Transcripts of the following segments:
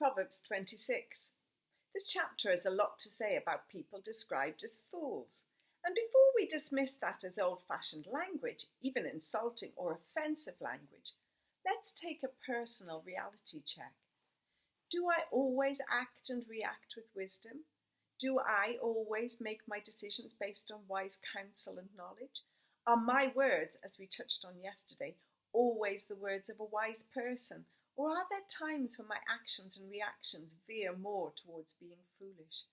Proverbs 26. This chapter has a lot to say about people described as fools. And before we dismiss that as old-fashioned language, even insulting or offensive language, let's take a personal reality check. Do I always act and react with wisdom? Do I always make my decisions based on wise counsel and knowledge? Are my words, as we touched on yesterday, always the words of a wise person? Or are there times when my actions and reactions veer more towards being foolish?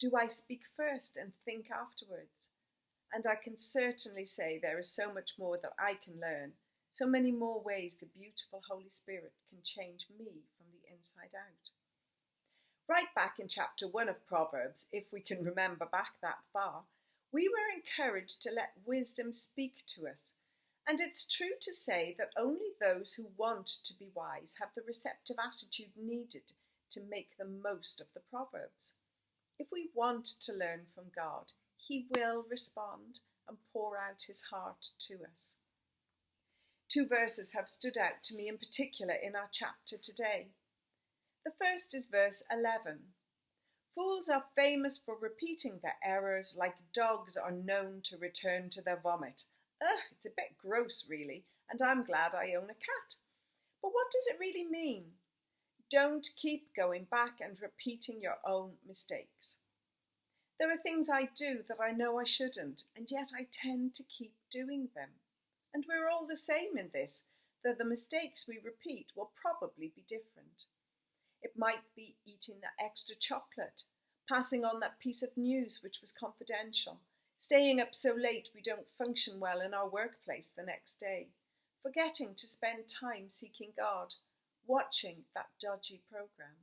Do I speak first and think afterwards? And I can certainly say there is so much more that I can learn, so many more ways the beautiful Holy Spirit can change me from the inside out. Right back in chapter 1 of Proverbs, if we can remember back that far, we were encouraged to let wisdom speak to us. And it's true to say that only those who want to be wise have the receptive attitude needed to make the most of the Proverbs. If we want to learn from God, He will respond and pour out His heart to us. Two verses have stood out to me in particular in our chapter today. The first is verse 11. Fools are famous for repeating their errors like dogs are known to return to their vomit. It's a bit gross really, and I'm glad I own a cat. But what does it really mean? Don't keep going back and repeating your own mistakes. There are things I do that I know I shouldn't, and yet I tend to keep doing them. And we're all the same in this, though the mistakes we repeat will probably be different. It might be eating that extra chocolate, passing on that piece of news which was confidential, staying up so late we don't function well in our workplace the next day, forgetting to spend time seeking God, watching that dodgy program.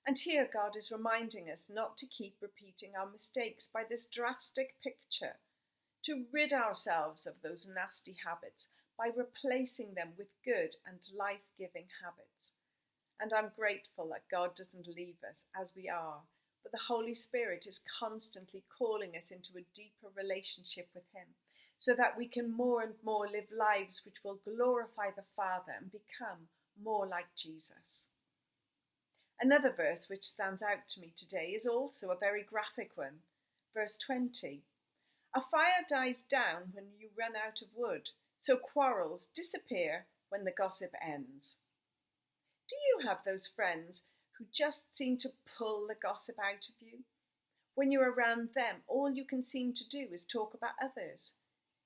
And here God is reminding us not to keep repeating our mistakes by this drastic picture, to rid ourselves of those nasty habits by replacing them with good and life-giving habits. And I'm grateful that God doesn't leave us as we are, but the Holy Spirit is constantly calling us into a deeper relationship with Him, so that we can more and more live lives which will glorify the Father and become more like Jesus. Another verse which stands out to me today is also a very graphic one. Verse 20. A fire dies down when you run out of wood, so quarrels disappear when the gossip ends. Do you have those friends who just seem to pull the gossip out of you? When you're around them, all you can seem to do is talk about others.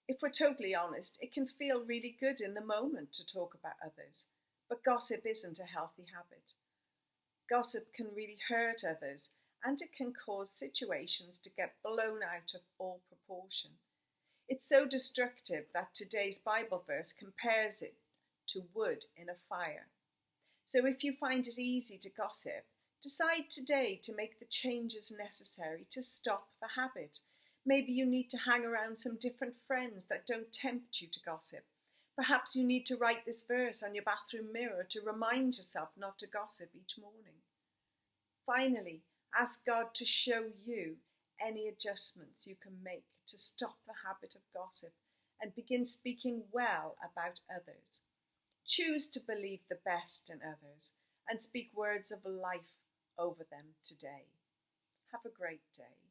If we're totally honest, it can feel really good in the moment to talk about others, but gossip isn't a healthy habit. Gossip can really hurt others, and it can cause situations to get blown out of all proportion. It's so destructive that today's Bible verse compares it to wood in a fire. So if you find it easy to gossip, decide today to make the changes necessary to stop the habit. Maybe you need to hang around some different friends that don't tempt you to gossip. Perhaps you need to write this verse on your bathroom mirror to remind yourself not to gossip each morning. Finally, ask God to show you any adjustments you can make to stop the habit of gossip and begin speaking well about others. Choose to believe the best in others and speak words of life over them today. Have a great day.